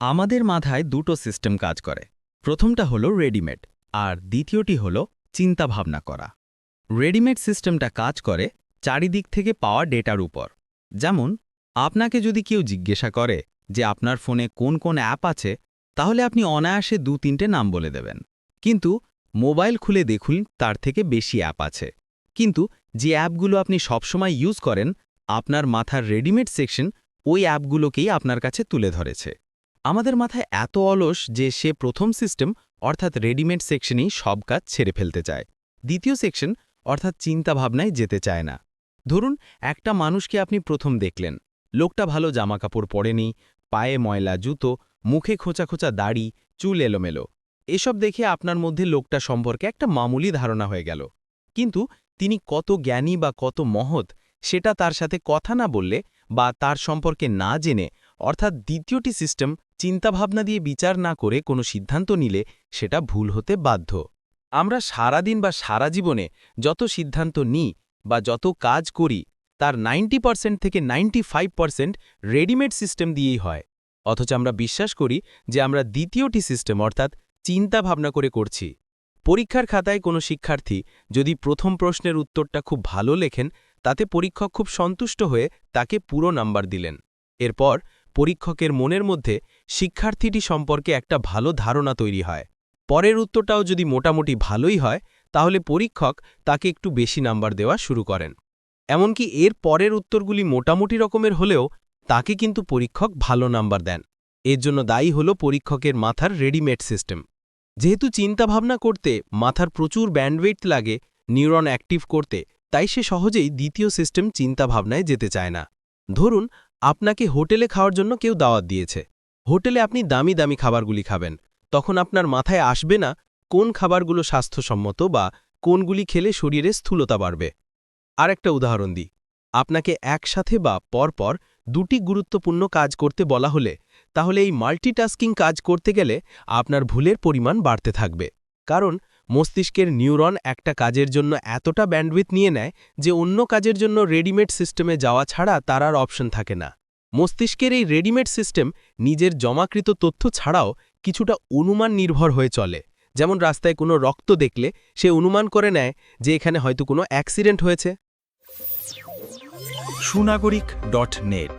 আমাদের মাথায় দুটো সিস্টেম কাজ করে। প্রথমটা হলো রেডিমেড আর দ্বিতীয়টি হলো চিন্তাভাবনা করা। রেডিমেড সিস্টেমটা কাজ করে চারিদিক থেকে পাওয়া ডেটার উপর। যেমন আপনাকে যদি কেউ জিজ্ঞাসা করে যে আপনার ফোনে কোন কোন অ্যাপ আছে, তাহলে আপনি অনায়াসে ২-৩টে নাম বলে দেবেন। কিন্তু মোবাইল খুলে দেখুন, তার থেকে বেশি অ্যাপ আছে। কিন্তু যে অ্যাপগুলো আপনি সবসময় ইউজ করেন, আপনার মাথার রেডিমেড সেকশন ওই অ্যাপগুলোকেই আপনার কাছে তুলে ধরেছে। আমাদের মাথায় এত অলস যে সে প্রথম সিস্টেম অর্থাৎ রেডিমেড সেকশনেই সব কাজ ছেড়ে ফেলতে চায়, দ্বিতীয় সেকশন অর্থাৎ চিন্তাভাবনায় যেতে চায় না। ধরুন একটা মানুষকে আপনি প্রথম দেখলেন, লোকটা ভালো জামাকাপড় পরেনি, পায়ে ময়লা জুতো, মুখে খোঁচা খোঁচা দাড়ি, চুল এলোমেলো। এসব দেখে আপনার মধ্যে লোকটা সম্পর্কে একটা মামুলি ধারণা হয়ে গেল। কিন্তু তিনি কত জ্ঞানী বা কত মহৎ সেটা তার সাথে কথা না বললে বা তার সম্পর্কে না জেনে, অর্থাৎ দ্বিতীয়টি সিস্টেম চিন্তাভাবনা দিয়ে বিচার না করে কোনো সিদ্ধান্ত নিলে সেটা ভুল হতে বাধ্য। আমরা সারাদিন বা সারা জীবনে যত সিদ্ধান্ত নিই বা যত কাজ করি, তার 90% থেকে 95% রেডিমেড সিস্টেম দিয়েই হয়। অথচ আমরা বিশ্বাস করি যে আমরা দ্বিতীয়টি সিস্টেম অর্থাৎ চিন্তা ভাবনা করে করছি। পরীক্ষার খাতায় কোনো শিক্ষার্থী যদি প্রথম প্রশ্নের উত্তরটা খুব ভালো লেখেন, তাতে পরীক্ষক খুব সন্তুষ্ট হয়ে তাকে পুরো নাম্বার দিলেন। এরপর পরীক্ষকের মনের মধ্যে শিক্ষার্থীটি সম্পর্কে একটা ভালো ধারণা তৈরি হয়। পরের উত্তরটাও যদি মোটামুটি ভালোই হয়, তাহলে পরীক্ষক তাকে একটু বেশি নাম্বার দেওয়া শুরু করেন। এমনকি এর পরের উত্তরগুলি মোটামুটি রকমের হলেও তাকে কিন্তু পরীক্ষক ভালো নাম্বার দেন। এর জন্য দায়ী হল পরীক্ষকের মাথার রেডিমেড সিস্টেম। যেহেতু চিন্তাভাবনা করতে মাথার প্রচুর ব্যান্ডউইথ লাগে নিউরন অ্যাক্টিভ করতে, তাই সে সহজেই দ্বিতীয় সিস্টেম চিন্তাভাবনায় যেতে চায় না। ধরুন আপনাকে হোটেলে খাওয়ার জন্য কেউ দাওয়াত দিয়েছে। হোটেলে আপনি দামি দামি খাবারগুলি খাবেন। তখন আপনার মাথায় আসবে না কোন খাবারগুলো স্বাস্থ্যসম্মত বা কোনগুলি খেলে শরীরে স্থূলতা বাড়বে। আরেকটা উদাহরণ দিই, আপনাকে একসাথে বা পরপর দুটি গুরুত্বপূর্ণ কাজ করতে বলা হলে, তাহলে এই মাল্টিটাস্কিং কাজ করতে গেলে আপনার ভুলের পরিমাণ বাড়তে থাকবে। কারণ মস্তিষ্কের নিউরন একটা কাজের জন্য এতটা ব্যান্ডউইথ নিয়ে নেয় যে অন্য কাজের জন্য রেডিমেড সিস্টেমে যাওয়া ছাড়া তার আর অপশন থাকে না। মস্তিষ্কের এই রেডিমেড সিস্টেম নিজের জমাকৃত তথ্য ছাড়াও কিছুটা অনুমান নির্ভর হয়ে চলে। যেমন রাস্তায় কোনো রক্ত দেখলে সে অনুমান করে নেয় যে এখানে হয়তো কোনো অ্যাক্সিডেন্ট হয়েছে। সুনাগরিক.net